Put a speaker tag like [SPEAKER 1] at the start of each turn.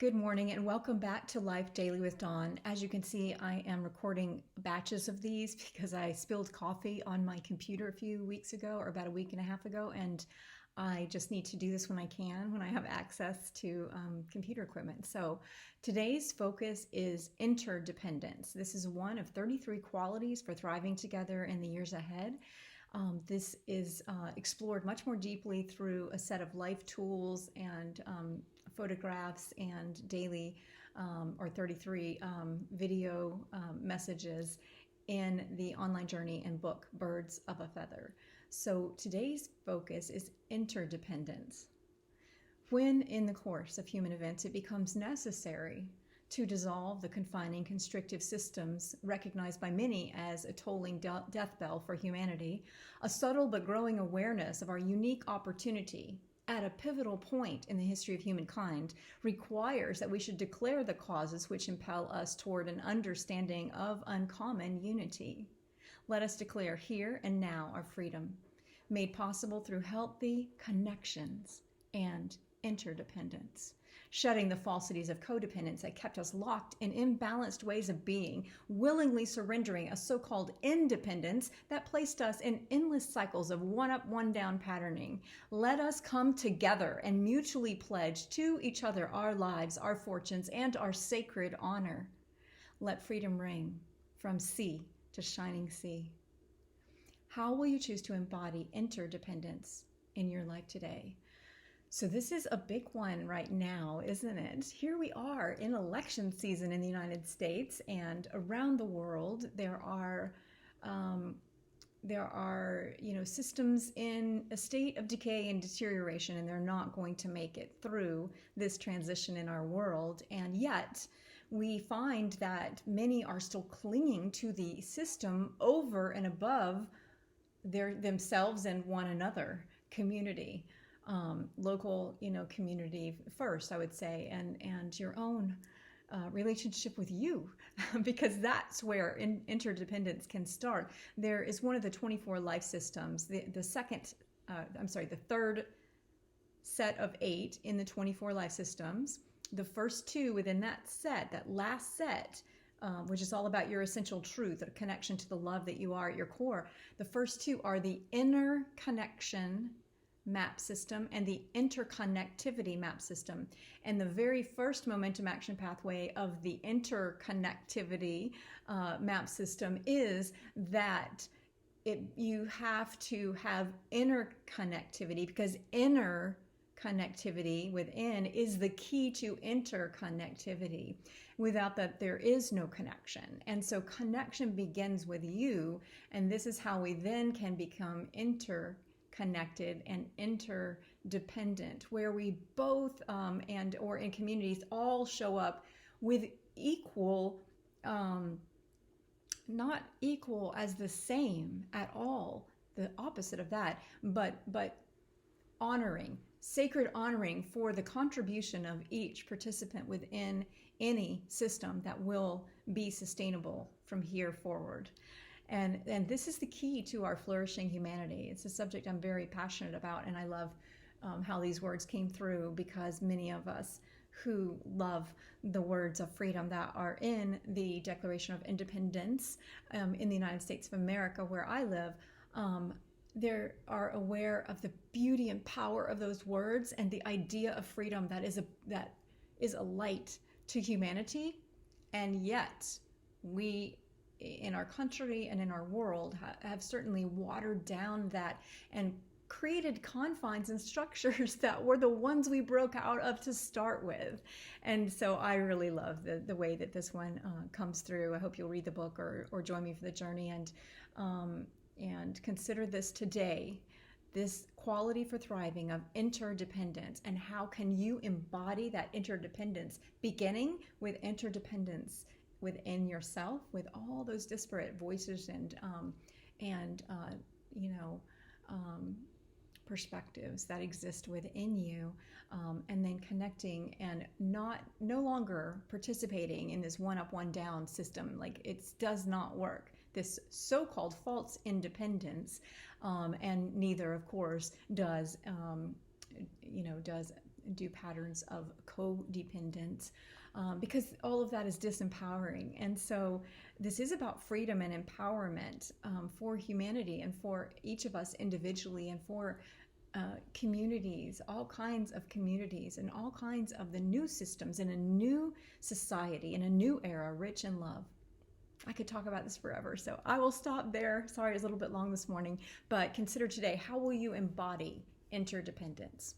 [SPEAKER 1] Good morning and welcome back to Life Daily with Dawn. As you can see, I am recording batches of these because I spilled coffee on my computer a few weeks ago, or about a week and a half ago, and I just need to do this when I can, when I have access to computer equipment. So today's focus is interdependence. This is one of 33 qualities for thriving together in the years ahead. This is explored much more deeply through a set of life tools and photographs and daily or 33 video messages in the online journey and book Birds of a Feather. So today's focus is interdependence. When in the course of human events it becomes necessary to dissolve the confining constrictive systems recognized by many as a tolling death bell for humanity, a subtle but growing awareness of our unique opportunity at a pivotal point in the history of humankind requires that we should declare the causes which impel us toward an understanding of uncommon unity. Let us declare here and now our freedom, made possible through healthy connections and interdependence, shedding the falsities of codependence that kept us locked in imbalanced ways of being, willingly surrendering a so-called independence that placed us in endless cycles of one-up, one-down patterning. Let us come together and mutually pledge to each other our lives, our fortunes, and our sacred honor. Let freedom ring from sea to shining sea. How will you choose to embody interdependence in your life today? So this is a big one right now, isn't it? Here we are in election season in the United States and around the world. There are systems in a state of decay and deterioration, and they're not going to make it through this transition in our world. And yet we find that many are still clinging to the system over and above themselves and one another, community. Local, community first, I would say, and your own relationship with you, because that's where interdependence can start. There is one of the 24 life systems, the third set of 8 in the 24 life systems. The first 2 within that last set, which is all about your essential truth, a connection to the love that you are at your core. The first 2 are the inner connection map system and the interconnectivity map system. And the very first momentum action pathway of the interconnectivity map system is that you have to have inner connectivity, because inner connectivity within is the key to interconnectivity. Without that, there is no connection. And so connection begins with you, and this is how we then can become interconnected and interdependent, where we both or in communities all show up with equal, not equal as the same at all, the opposite of that, but honoring, sacred honoring for the contribution of each participant within any system that will be sustainable from here forward. And this is the key to our flourishing humanity. It's a subject I'm very passionate about, and I love how these words came through, because many of us who love the words of freedom that are in the Declaration of Independence in the United States of America, where I live, they are aware of the beauty and power of those words and the idea of freedom that is a light to humanity. And yet we in our country and in our world have certainly watered down that and created confines and structures that were the ones we broke out of to start with. And so I really love the way that this one comes through. I hope you'll read the book or join me for the journey and consider this today, this quality for thriving of interdependence, and how can you embody that interdependence, beginning with interdependence within yourself, with all those disparate voices and perspectives that exist within you, and then connecting and no longer participating in this one up, one down system. Like, it does not work. This so-called false independence, and neither, of course, does do patterns of codependence, because all of that is disempowering. And so this is about freedom and empowerment for humanity and for each of us individually, and for communities, all kinds of communities, and all kinds of the new systems in a new society, in a new era, rich in love. I could talk about this forever, so I will stop there. Sorry, it was a little bit long this morning, but consider today, how will you embody interdependence?